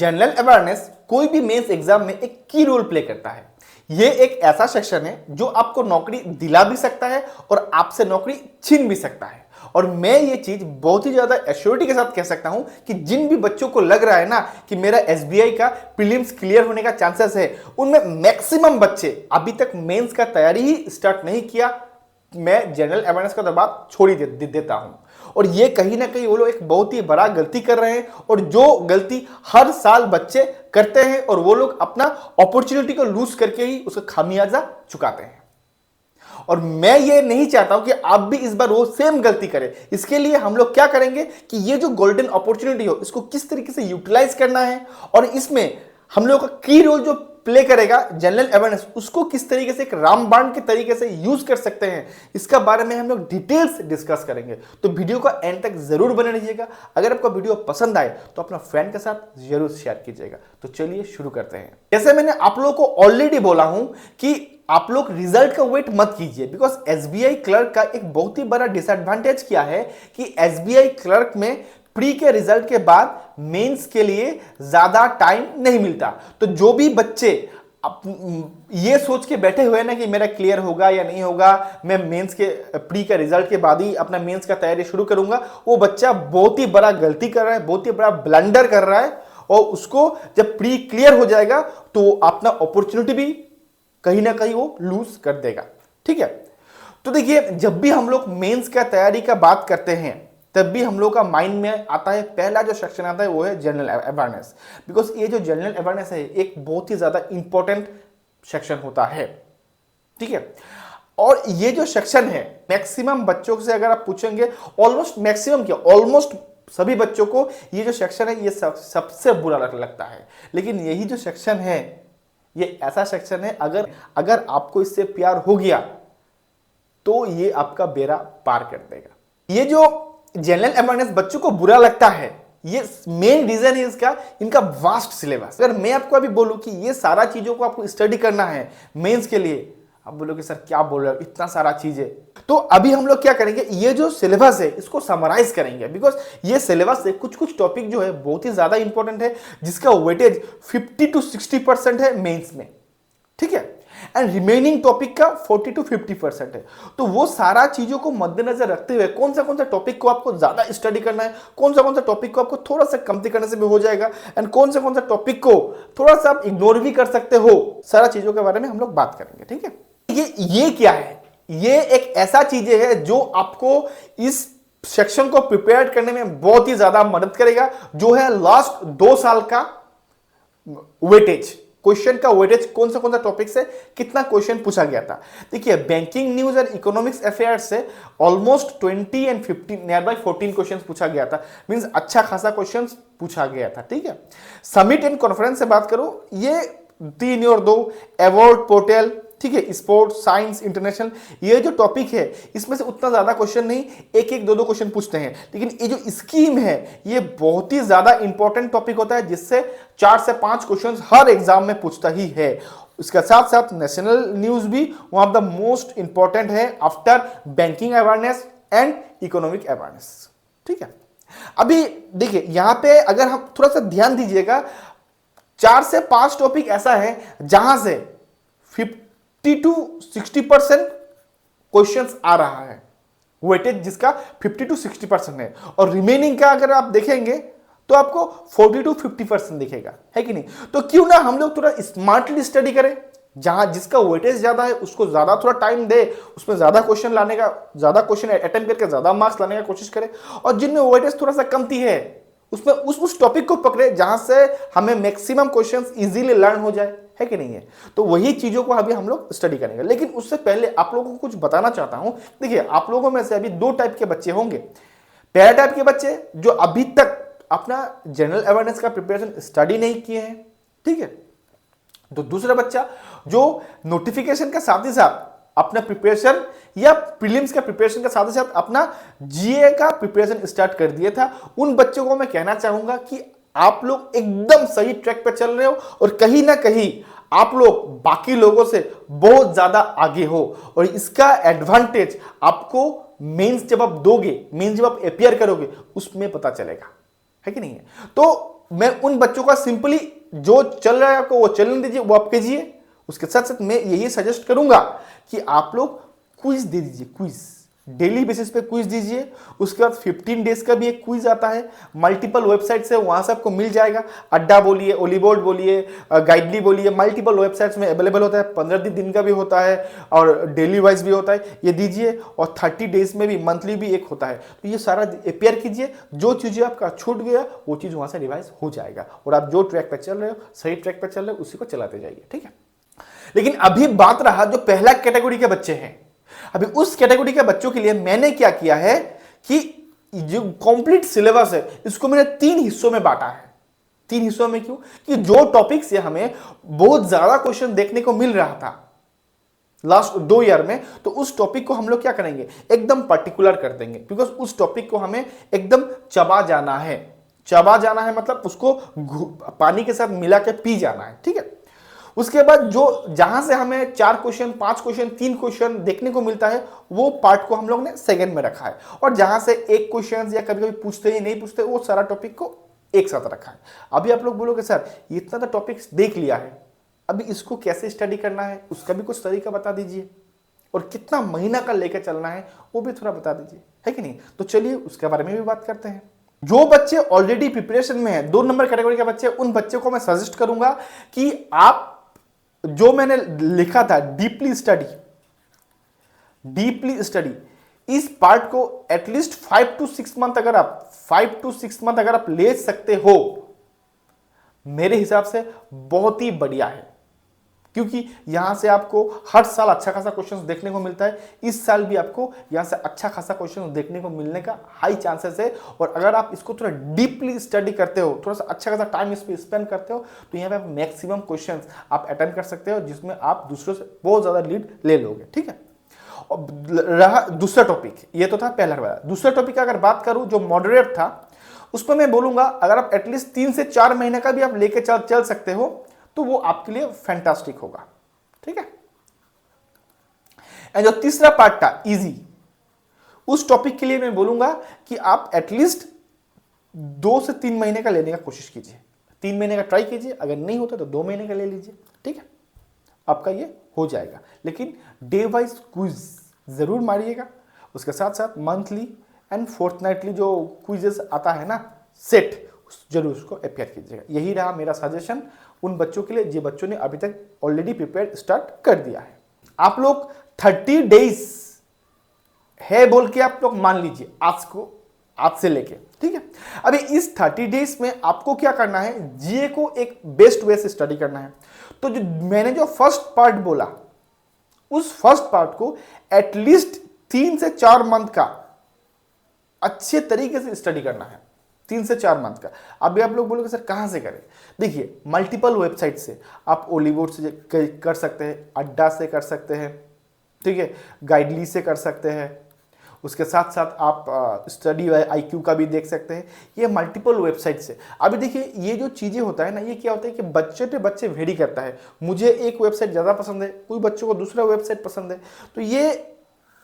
General awareness कोई भी mains exam में एक की रोल प्ले करता है। यह एक ऐसा सेक्शन है जो आपको नौकरी दिला भी सकता है और आपसे नौकरी छीन भी सकता है। और मैं ये चीज बहुत ही ज्यादा एश्योरिटी के साथ कह सकता हूं कि जिन भी बच्चों को लग रहा है ना कि मेरा एसबीआई का प्रीलिम्स क्लियर होने का चांसेस है, उनमें मैक्सिमम बच्चे अभी तक मेंस का तैयारी ही स्टार्ट नहीं किया। मैं जनरल अवेयरनेस का दबाव छोड़ ही देता हूं। और ये कहीं ना कहीं वो लोग एक बहुत ही बड़ा गलती कर रहे हैं, और जो गलती हर साल बच्चे करते हैं, और वो लोग अपना अपॉर्चुनिटी को लूज करके ही उसका खामियाजा चुकाते हैं। और मैं ये नहीं चाहता हूं कि आप भी इस बार वो सेम गलती करें। इसके लिए हम लोग क्या करेंगे कि ये जो गोल्डन अपॉर्चुनिटी हो, इसको किस तरीके से यूटिलाइज करना है, और इसमें हम लोग का की रोल जो प्ले करेगा जनरल अवेयरनेस, उसको किस तरीके से एक रामबाण के तरीके से यूज कर सकते हैं, इसका बारे में हम लोग डिटेल्स डिस्कस करेंगे। तो वीडियो का एंड तक जरूर बने रहिएगा। अगर आपको वीडियो पसंद आए तो अपना फ्रेंड के साथ जरूर शेयर कीजिएगा। तो चलिए शुरू करते हैं। जैसे मैंने आप लोगों को ऑलरेडी बोला हूं कि आप लोग रिजल्ट का वेट मत कीजिए, बिकॉज एसबीआई क्लर्क का एक बहुत ही बड़ा डिसएडवांटेज क्या है कि एसबीआई क्लर्क में प्री के रिजल्ट के बाद मेंस के लिए ज्यादा टाइम नहीं मिलता। तो जो भी बच्चे ये सोच के बैठे हुए ना कि मेरा क्लियर होगा या नहीं होगा, मैं मेंस के प्री के रिजल्ट के बाद ही अपना मेंस का तैयारी शुरू करूंगा, वो बच्चा बहुत ही बड़ा गलती कर रहा है, बहुत ही बड़ा ब्लंडर कर रहा है। और उसको जब प्री क्लियर हो जाएगा तो अपना अपॉर्चुनिटी भी कहीं ना कहीं वो लूज कर देगा। ठीक है, तो देखिए, जब भी हम लोग मेंस का तैयारी का बात करते हैं तब भी हम लोग का माइंड में आता है, पहला जो सेक्शन आता है वो है जनरल अवेयरनेस। बिकॉज ये जो जनरल अवेयरनेस है एक बहुत ही ज्यादा इंपॉर्टेंट सेक्शन होता है। ठीक है, और ये जो सेक्शन है मैक्सिमम बच्चों से अगर आप पूछेंगे, ऑलमोस्ट मैक्सिमम क्या, ऑलमोस्ट सभी बच्चों को ये जो सेक्शन है ये सबसे बुरा लगता है। लेकिन यही जो सेक्शन है ये ऐसा सेक्शन है, अगर आपको इससे प्यार हो गया तो ये आपका बेड़ा पार कर देगा। ये जो जनरल अवेयरनेस बच्चों को बुरा लगता है, ये मेन रीजन है इसका, इनका वास्ट सिलेबस। अगर मैं आपको अभी बोलूं कि ये सारा चीजों को आपको स्टडी करना है मेंस के लिए, आप बोलोगे सर क्या बोल रहे हो, इतना सारा चीजें। तो अभी हम लोग क्या करेंगे, ये जो सिलेबस है इसको समराइज करेंगे। बिकॉज ये सिलेबस से कुछ टॉपिक जो है बहुत ही ज्यादा इंपॉर्टेंट है, जिसका वेटेज 50 to 60% है मेंस में। ठीक है, एंड रिमेनिंग टॉपिक का 40 to 50% है। तो वो सारा चीजों को मद्देनजर रखते हुए कौन सा टॉपिक को आपको ज्यादा स्टडी करना है, कौन सा टॉपिक को आपको थोड़ा सा कमती करने से भी हो जाएगा, एंड कौन सा टॉपिक को थोड़ा सा आप इग्नोर भी कर सकते हो, सारा चीजों के बारे में हम लोग बात करेंगे। ठीक है, ये क्या है, ये एक ऐसा चीजें है जो आपको इस सेक्शन को प्रिपेयर करने में बहुत ही ज्यादा मदद करेगा, जो है लास्ट 2 साल का वेटेज, क्वेश्चन का वेटेज, कौन सा टॉपिक से कितना क्वेश्चन पूछा गया था। देखिए, banking news and economics affairs से almost 20 and 15 nearby 14 question पूछा गया था। मींस अच्छा खासा क्वेश्चन पूछा गया था। ठीक है, समिट एंड कॉन्फ्रेंस से बात करो, ये 3 और 2 अवार्ड पोर्टल, ठीक है, स्पोर्ट्स साइंस इंटरनेशनल, ये जो टॉपिक है इसमें से उतना ज्यादा क्वेश्चन नहीं, एक 2 क्वेश्चन पूछते हैं। लेकिन ये जो स्कीम है ये बहुत ही ज्यादा इंपॉर्टेंट टॉपिक होता है, जिससे 4 से 5 क्वेश्चन हर एग्जाम में पूछता ही है। इसके साथ साथ नेशनल न्यूज भी one of the most important है after banking awareness and economic awareness. ठीक है, अभी देखिए यहां पे अगर हम थोड़ा सा ध्यान दीजिएगा, 4 से 5 टॉपिक ऐसा है जहां से 50 to 60% क्वेश्चंस आ रहा है, वेटेज जिसका 50 to 60% है, और रिमेनिंग का अगर आप देखेंगे तो आपको 40 to 50% दिखेगा, है कि नहीं। तो क्यों ना हम लोग थोड़ा स्मार्टली स्टडी करें, जहां जिसका वेटेज ज्यादा है उसको ज्यादा थोड़ा टाइम दे, उसमें ज्यादा क्वेश्चन लाने का, ज्यादा क्वेश्चन अटेम्प्ट करके ज्यादा मार्क्स लाने का कोशिश करें, और जिनमें वेटेज थोड़ा सा कमती है उसमें उस टॉपिक को पकड़े जहां से हमें मैक्सिमम क्वेश्चंस इजीली लर्न हो जाए, है कि नहीं है। तो वही चीजों को अभी हम लोग स्टडी करेंगे। लेकिन उससे पहले आप लोगों को कुछ बताना चाहता हूं। देखिए, आप लोगों में से अभी 2 टाइप के बच्चे होंगे। पहला टाइप के बच्चे जो अभी तक अपना जनरल अवेयरनेस का प्रिपरेशन स्टडी नहीं किए हैं, ठीक है। तो दूसरा बच्चा जो नोटिफिकेशन के साथ ही साथ अपना प्रिपरेशन या प्रीलिम्स का प्रिपरेशन के साथ ही साथ अपना जीए का प्रिपरेशन स्टार्ट कर दिया था, उन बच्चों को मैं कहना चाहूंगा कि आप लोग एकदम सही ट्रैक पर चल रहे हो, और कहीं ना कहीं आप लोग बाकी लोगों से बहुत ज्यादा आगे हो। और इसका एडवांटेज आपको मेंस जब आप दोगे, मेंस जब आप अपियर करोगे, उसमें पता चलेगा, है कि नहीं है। तो मैं उन बच्चों का सिंपली जो चल रहा है आपको वो चलने दीजिए, वो आप कीजिए। उसके साथ साथ मैं यही सजेस्ट करूंगा कि आप लोग क्विज दे दीजिए, क्विज डेली बेसिस पे क्विज दीजिए। उसके बाद 15 डेज का भी एक क्विज आता है, मल्टीपल वेबसाइट से, वहां से आपको मिल जाएगा। अड्डा बोलिए, ओलीबोर्ड बोलिए, गाइडली बोलिए, मल्टीपल वेबसाइट्स में अवेलेबल होता है। 15 दिन का भी होता है और डेली वाइज भी होता है, ये दीजिए। और 30 डेज में भी, मंथली भी एक होता है। तो ये सारा अपेयर कीजिए, जो चीजें आपका छूट गया वो चीज वहां से रिवाइज हो जाएगा और आप जो ट्रैक पर चल रहे हो, सही ट्रैक पर चल रहे हो, उसी को चलाते जाइए, ठीक है। लेकिन अभी बात रहा जो पहला कैटेगरी के बच्चे हैं, अभी उस कैटेगरी के बच्चों के लिए मैंने क्या किया है कि जो कंप्लीट सिलेबस है इसको मैंने 3 हिस्सों में बांटा है। 3 हिस्सों में क्यों? कि जो टॉपिक से हमें बहुत ज्यादा क्वेश्चन देखने को मिल रहा था लास्ट 2 ईयर में, तो उस टॉपिक को हम लोग क्या करेंगे, एकदम पर्टिकुलर कर देंगे। बिकॉज उस टॉपिक को हमें एकदम चबा जाना है। चबा जाना है मतलब उसको पानी के साथ मिला के पी जाना है, ठीक है। उसके बाद जो जहां से हमें 4 क्वेश्चन, 5 क्वेश्चन, 3 क्वेश्चन देखने को मिलता है, वो पार्ट को हम लोग ने सेकंड में रखा है। और जहां से 1 क्वेश्चन या कभी कभी पूछते ही नहीं पूछते, वो सारा टॉपिक को एक साथ रखा है। अभी आप लोग बोलोगे सर इतना तो टॉपिक्स देख लिया है, अभी इसको कैसे स्टडी करना है उसका भी कुछ तरीका बता दीजिए, और कितना महीना का लेकर चलना है वो भी थोड़ा बता दीजिए, है कि नहीं। तो चलिए उसके बारे में भी बात करते हैं। जो बच्चे ऑलरेडी प्रिपरेशन में है, 2 नंबर कैटेगरी के बच्चे, उन बच्चों को मैं सजेस्ट करूंगा कि आप जो मैंने लिखा था डीपली स्टडी, इस पार्ट को एटलीस्ट 5 to 6 मंथ अगर आप ले सकते हो, मेरे हिसाब से बहुत ही बढ़िया है। क्योंकि यहां से आपको हर साल अच्छा खासा क्वेश्चन देखने को मिलता है। इस साल भी आपको यहां से अच्छा खासा क्वेश्चन देखने को मिलने का हाई चांसेस है। और अगर आप इसको थोड़ा डीपली स्टडी करते हो, थोड़ा सा अच्छा खासा टाइम इस पर स्पेंड करते हो, तो यहाँ पे आप मैक्सिमम क्वेश्चंस आप अटेंड कर सकते हो, जिसमें आप दूसरों से बहुत ज्यादा लीड ले लोगे, ठीक है। और रहा दूसरा टॉपिक, ये तो था पहला वाला। दूसरा टॉपिक अगर बात करूं जो मॉडरेट था, उस पर मैं बोलूंगा अगर आप एटलीस्ट 3 से 4 महीने का भी आप लेके चल सकते हो, तो वो आपके लिए फैंटास्टिक होगा, ठीक है। एंड जो तीसरा पार्ट था इजी, उस टॉपिक के लिए मैं बोलूंगा कि आप एटलीस्ट 2 से 3 महीने का लेने का कोशिश कीजिए। 3 महीने का ट्राई कीजिए, अगर नहीं होता तो 2 महीने का ले लीजिए, ठीक है। आपका ये हो जाएगा। लेकिन डे वाइज क्विज जरूर मारिएगा। उसके साथ साथ मंथली एंड फोर्थनाइटली जो क्विजेस आता है ना, सेट, जरूर उसको अपेयर कीजिएगा। यही रहा मेरा सजेशन उन बच्चों के लिए जो बच्चों ने अभी तक ऑलरेडी प्रिपेयर स्टार्ट कर दिया है। आप लोग 30 डेज है बोल के आप लोग मान लीजिए आज से लेके, ठीक है। अभी इस 30 डेज में आपको क्या करना है, जीए को एक बेस्ट वे से स्टडी करना है। तो जो मैंने जो फर्स्ट पार्ट बोला, उस फर्स्ट पार्ट को एटलीस्ट 3 से 4 मंथ का अच्छे तरीके से स्टडी करना है। 3 से 4 मंथ का। अभी आप लोग बोलोगे सर कहां से करें? देखिए मल्टीपल वेबसाइट से आप ओलीवुड से कर सकते हैं, अड्डा से कर सकते हैं, ठीक है, गाइडली से कर सकते हैं। उसके साथ साथ आप स्टडी IQ का भी देख सकते हैं। ये मल्टीपल वेबसाइट से। अभी देखिए ये जो चीज़ें होता है ना, ये क्या होता है कि बच्चे पे बच्चे वेरी करता है। मुझे एक वेबसाइट ज़्यादा पसंद है, कोई बच्चों को दूसरा वेबसाइट पसंद है। तो ये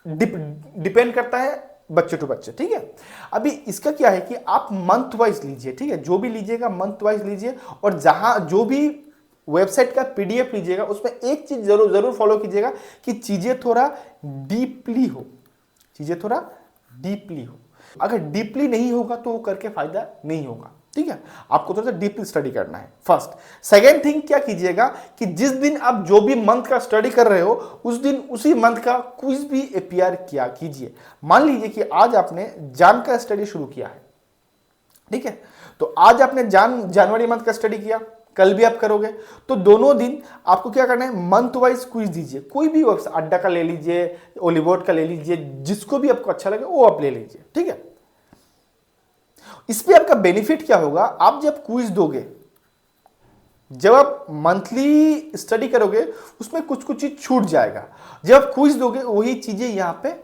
डिपेंड करता है बच्चे टू बच्चे, ठीक है। अभी इसका क्या है कि आप मंथ वाइज लीजिए, ठीक है, जो भी लीजिएगा मंथ वाइज लीजिए। और जहां जो भी वेबसाइट का PDF लीजिएगा, उसमें एक चीज जरूर फॉलो कीजिएगा कि चीजें थोड़ा डीपली हो, चीजें थोड़ा डीपली हो। अगर डीपली नहीं होगा तो वो करके फायदा नहीं होगा, ठीक है। आपको थोड़ा सा डीपली स्टडी करना है फर्स्ट। सेकेंड थिंग क्या कीजिएगा कि जिस दिन आप जो भी मंथ का स्टडी कर रहे हो, उस दिन उसी मंथ का क्विज भी अपियर किया कीजिए। मान लीजिए कि आज आपने जान का स्टडी शुरू किया है, ठीक है, तो आज आपने जनवरी मंथ का स्टडी किया, कल भी आप करोगे, तो दोनों दिन आपको क्या करना है, मंथ वाइज क्विज दीजिए। कोई भी वेबसाइट, अड्डा का ले लीजिए, ओलीवुड का ले लीजिए, जिसको भी आपको अच्छा लगे वो आप ले लीजिए, ठीक है। इस पे आपका बेनिफिट क्या होगा, आप जब क्विज दोगे, जब आप मंथली स्टडी करोगे, उसमें कुछ चीज छूट जाएगा। जब आप क्विज दोगे वही चीजें यहां पे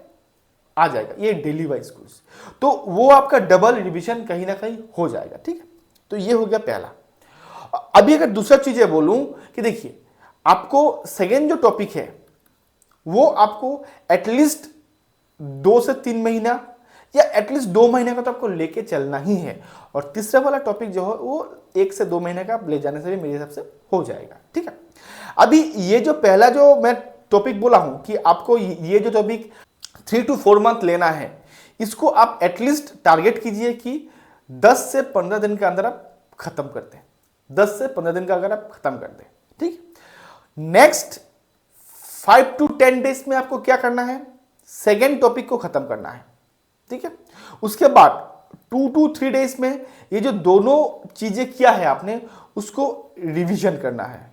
आ जाएगा, ये डेली वाइज क्विज, तो वो आपका डबल रिवीजन कहीं ना कहीं हो जाएगा, ठीक है। तो ये हो गया पहला। अभी अगर दूसरा चीजें बोलूं कि देखिए आपको सेकेंड जो टॉपिक है वो आपको एटलीस्ट 2 से 3 महीना या एटलीस्ट 2 महीने का तो आपको लेके चलना ही है। और तीसरा वाला टॉपिक जो है वो 1 से 2 महीने का आप ले जाने से भी मेरे हिसाब से हो जाएगा, ठीक है। अभी ये जो पहला जो मैं टॉपिक बोला हूं कि आपको ये जो टॉपिक 3 to 4 मंथ लेना है, इसको आप एटलीस्ट टारगेट कीजिए कि 10 से 15 दिन के अंदर आप खत्म कर दें। 10 से 15 दिन का अगर आप खत्म कर दें, ठीक। नेक्स्ट 5 to 10 डेज में आपको क्या करना है, सेकेंड टॉपिक को खत्म करना है, ठीक है। उसके बाद 2 to 3 डेज में ये जो दोनों चीजें किया है आपने उसको रिवीजन करना है,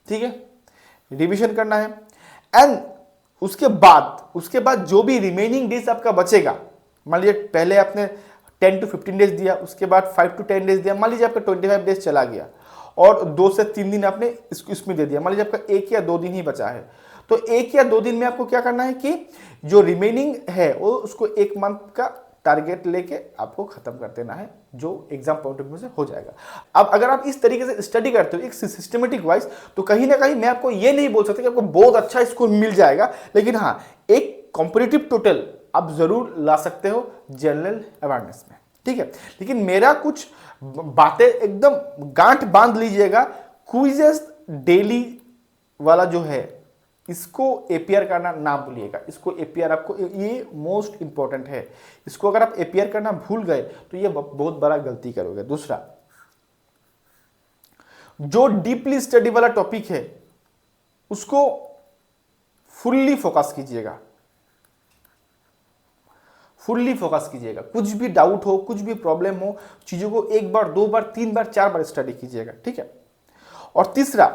ठीक है, रिवीजन करना है। एंड उसके बाद जो भी रिमेनिंग डेज आपका बचेगा, मान लीजिए पहले आपने 10 to 15 डेज दिया, उसके बाद 5 to 10 डेज दिया, मान लीजिए आपका 25 डेज चला गया और 2 से 3 दिन आपने इसमें दे दिया, मान लीजिए आपका 1 या 2 दिन ही बचा है, तो 1 या 2 दिन में आपको क्या करना है कि जो रिमेनिंग है वो उसको 1 मंथ का टारगेट लेके आपको खत्म कर देना है, जो एग्जाम पॉइंट ऑफ व्यू से हो जाएगा। अब अगर आप इस तरीके से स्टडी करते हो एक सिस्टमेटिक वाइज, तो कहीं ना कहीं मैं आपको ये नहीं बोल सकता कि आपको बहुत अच्छा स्कोर मिल जाएगा, लेकिन हाँ एक कॉम्पिटिटिव टोटल आप जरूर ला सकते हो जनरल अवेयरनेस में, ठीक है। लेकिन मेरा कुछ बातें एकदम गांठ बांध लीजिएगा, क्विजेस डेली वाला जो है इसको एपीआर करना ना भूलिएगा। इसको एपीआर आपको, ये मोस्ट इंपॉर्टेंट है, इसको अगर आप एपीआर करना भूल गए तो ये बहुत बड़ा गलती करोगे। दूसरा, जो डीपली स्टडी वाला टॉपिक है उसको फुल्ली फोकस कीजिएगा, फुल्ली फोकस कीजिएगा। कुछ भी डाउट हो, कुछ भी प्रॉब्लम हो, चीजों को 1 बार 2 बार 3 बार 4 बार स्टडी कीजिएगा, ठीक है। और तीसरा,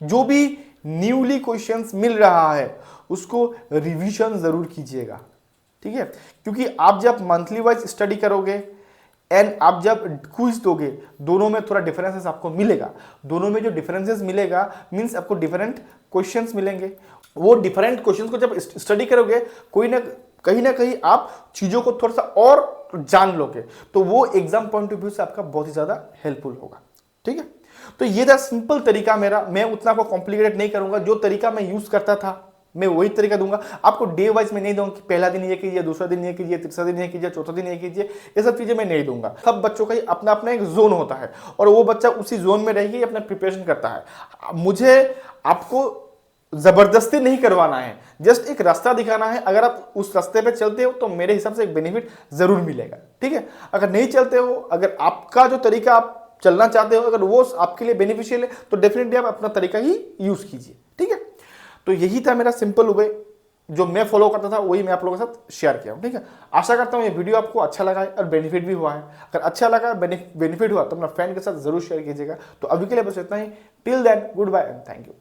जो भी न्यूली क्वेश्चंस मिल रहा है उसको रिवीजन जरूर कीजिएगा, ठीक है। क्योंकि आप जब मंथली वाइज स्टडी करोगे एंड आप जब क्विज दोगे, दोनों में थोड़ा डिफरेंसेस आपको मिलेगा। दोनों में जो डिफरेंसेस मिलेगा मींस आपको डिफरेंट क्वेश्चंस मिलेंगे। वो डिफरेंट क्वेश्चंस को जब स्टडी करोगे, कहीं ना कहीं आप चीजों को थोड़ा सा और जान लोगे, तो वो एग्जाम पॉइंट ऑफ व्यू से आपका बहुत ही ज्यादा हेल्पफुल होगा, ठीक है। तो ये था सिंपल तरीका मेरा, मैं उतना को कॉम्प्लिकेटेड नहीं करूंगा। जो तरीका मैं यूज करता था मैं वही तरीका दूंगा आपको। डे वाइज में नहीं दूंगा कि पहला दिन ये कीजिए, दूसरा दिन ये कीजिए, तीसरा दिन ये कीजिए, चौथा दिन ये कीजिए, ये सब चीजें मैं नहीं दूंगा। सब बच्चों का अपना अपना एक जोन होता है और वो बच्चा उसी जोन में रह के अपना प्रिपरेशन करता है। मुझे आपको जबरदस्ती नहीं करवाना है, जस्ट एक रास्ता दिखाना है। अगर आप उस रास्ते पे चलते हो तो मेरे हिसाब से एक बेनिफिट जरूर मिलेगा, ठीक है। अगर नहीं चलते हो, अगर आपका जो तरीका आप चलना चाहते हो अगर वो आपके लिए बेनिफिशियल है, तो डेफिनेटली आप अपना तरीका ही यूज कीजिए, ठीक है। तो यही था मेरा सिंपल वे, जो मैं फॉलो करता था वही मैं आप लोगों के साथ शेयर किया हूं, ठीक है। आशा करता हूं ये वीडियो आपको अच्छा लगा है और बेनिफिट भी हुआ है। अगर अच्छा लगा, बेनिफिट हुआ तो अपना फ्रेंड के साथ जरूर शेयर कीजिएगा। तो अभी के लिए बस इतना ही। Till then, goodbye and thank you.